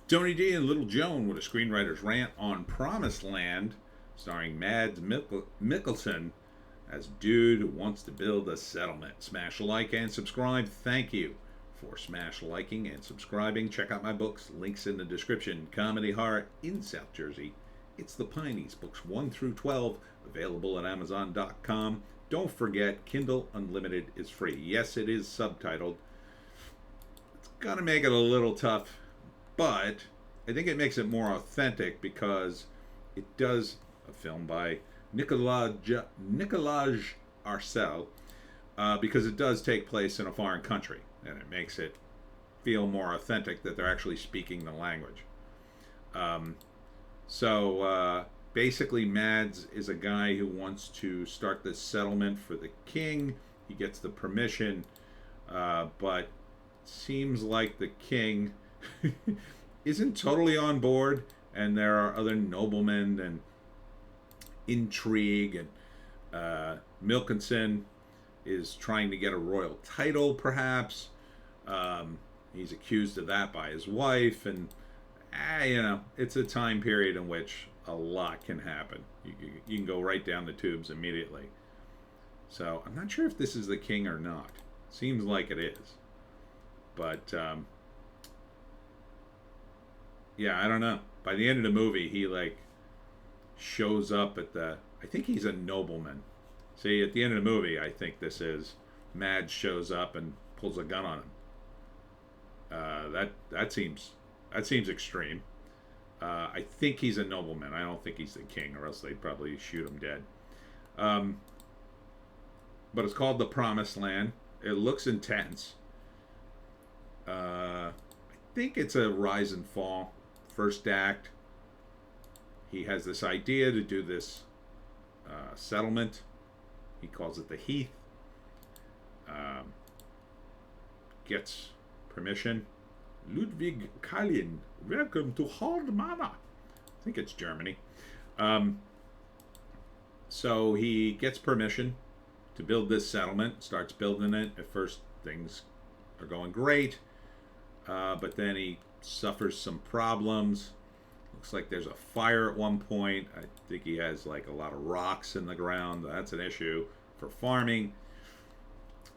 Tony D and Little Joan with a screenwriter's rant on Promised Land, starring Mads Mikkelsen as dude who wants to build a settlement. Smash a like and subscribe. Thank you for smash liking and subscribing. Check out my books, links in the description. Comedy horror in South Jersey. It's the Pineys, books 1 through 12, available at Amazon.com. Don't forget, Kindle Unlimited is free. Yes, it is subtitled. It's gonna make it a little tough, but I think it makes it more authentic because it does a film by Nicolas Arcel, because it does take place in a foreign country, and it makes it feel more authentic that they're actually speaking the language. Basically, Mads is a guy who wants to start this settlement for the king. He gets the permission, but seems like the king isn't totally on board, and there are other noblemen and intrigue, and Mikkelsen is trying to get a royal title, perhaps. He's accused of that by his wife, and it's a time period in which a lot can happen. You can go right down the tubes immediately. So I'm not sure if this is the king or not. Seems like it is. But, I don't know. By the end of the movie, he, shows up at I think he's a nobleman. See, at the end of the movie, I think this is, Mads shows up and pulls a gun on him. That seems extreme. I think he's a nobleman. I don't think he's the king, or else they'd probably shoot him dead. But it's called The Promised Land. It looks intense. I think it's a rise and fall. First act, he has this idea to do this settlement. He calls it the Heath. Gets permission. Ludwig Kalin, welcome to Hardmana. I think it's Germany. So he gets permission to build this settlement, starts building it. At first, things are going great, but then he suffers some problems. Looks like there's a fire at one point. I think he has a lot of rocks in the ground. That's an issue for farming.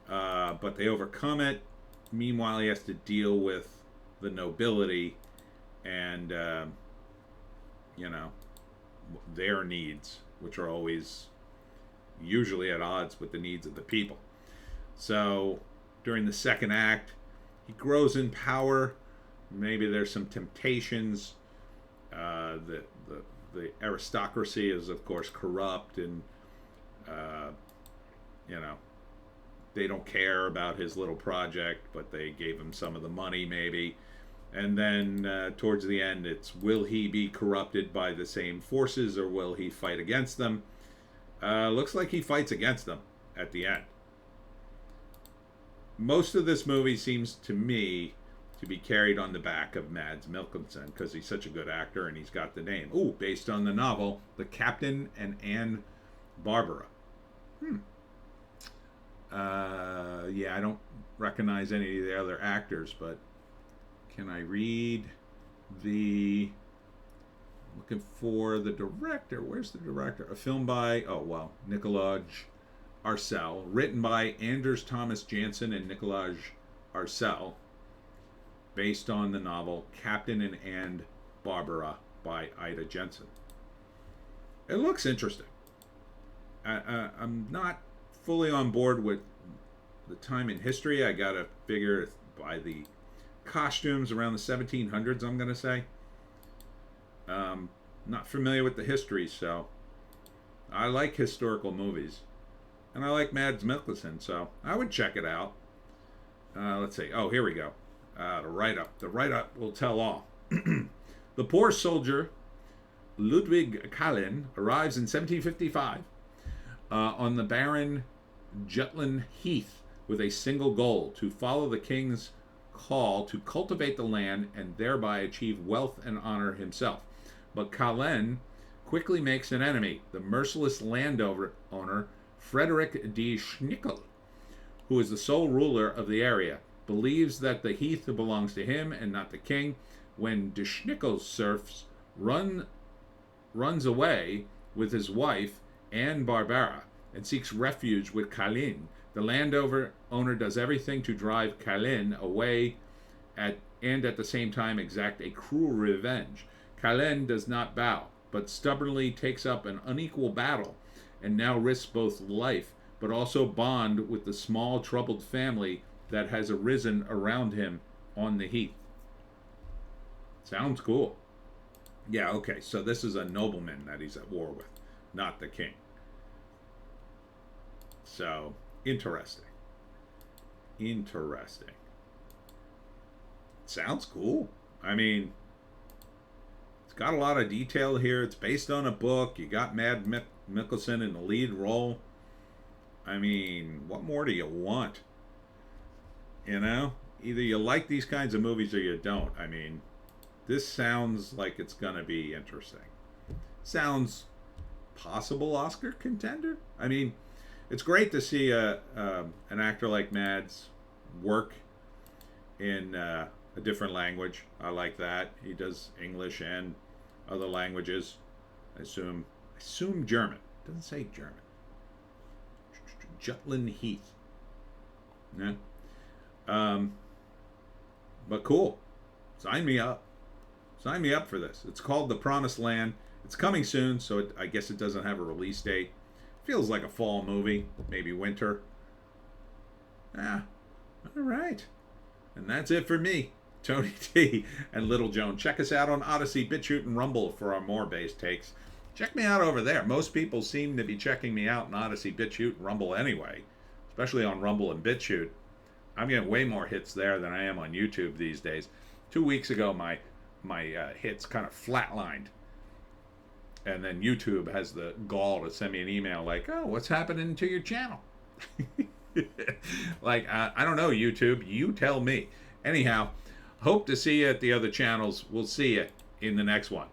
But they overcome it. Meanwhile, he has to deal with the nobility and, their needs, which are always usually at odds with the needs of the people. So during the second act, he grows in power. Maybe there's some temptations. The aristocracy is, of course, corrupt, and they don't care about his little project, but they gave him some of the money, maybe. And then towards the end, it's, will he be corrupted by the same forces, or will he fight against them? Looks like he fights against them at the end. Most of this movie seems to me to be carried on the back of Mads Mikkelsen, because he's such a good actor and he's got the name. Ooh, based on the novel The Captain and Anne Barbara. I don't recognize any of the other actors, but can I read looking for the director. Where's the director? A film by, Nicolas Arcel, written by Anders Thomas Jansen and Nicolas Arcel, based on the novel Captain and Anne Barbara by Ida Jensen. It looks interesting. I'm not fully on board with the time in history. I gotta figure by the costumes around the 1700s, I'm gonna say. Not familiar with the history, so I like historical movies. And I like Mads Mikkelsen, so I would check it out. Let's see. Oh, here we go. The write-up. The write-up will tell all. The poor soldier, Ludwig Kalin, arrives in 1755 on the barren Jutland Heath with a single goal: to follow the king's call to cultivate the land and thereby achieve wealth and honor himself. But Kalin quickly makes an enemy, the merciless landowner Frederick de Schnickel, who is the sole ruler of the area, believes that the heath belongs to him and not the king. when de Schnickelsurfs runs away with his wife, Anne Barbara, and seeks refuge with Kalin. The landowner does everything to drive Kalin away and at the same time exact a cruel revenge. Kalin does not bow, but stubbornly takes up an unequal battle, and now risks both life but also bond with the small troubled family that has arisen around him on the heath. Sounds cool. Yeah, okay, so this is a nobleman that he's at war with, not the king. So, interesting. Interesting. Sounds cool. I mean, it's got a lot of detail here. It's based on a book. You got Mikkelsen in the lead role. I mean, what more do you want? You know? Either you like these kinds of movies or you don't. I mean, this sounds like it's going to be interesting. Sounds possible Oscar contender? I mean, it's great to see an actor like Mads work in a different language. I like that. He does English and other languages. I assume German. It doesn't say German. Jutland Heath. Yeah. But cool. Sign me up. Sign me up for this. It's called The Promised Land. It's coming soon, so I guess it doesn't have a release date. Feels like a fall movie, maybe winter. Ah, all right. And that's it for me, Tony T and Little Joan. Check us out on Odysee, Bitchute, and Rumble for our more base takes. Check me out over there. Most people seem to be checking me out on Odysee, Bitchute, and Rumble anyway, especially on Rumble and Bitchute. I'm getting way more hits there than I am on YouTube these days. 2 weeks ago, my hits kind of flatlined. And then YouTube has the gall to send me an email like, oh, what's happening to your channel? Like, I don't know, YouTube. You tell me. Anyhow, hope to see you at the other channels. We'll see you in the next one.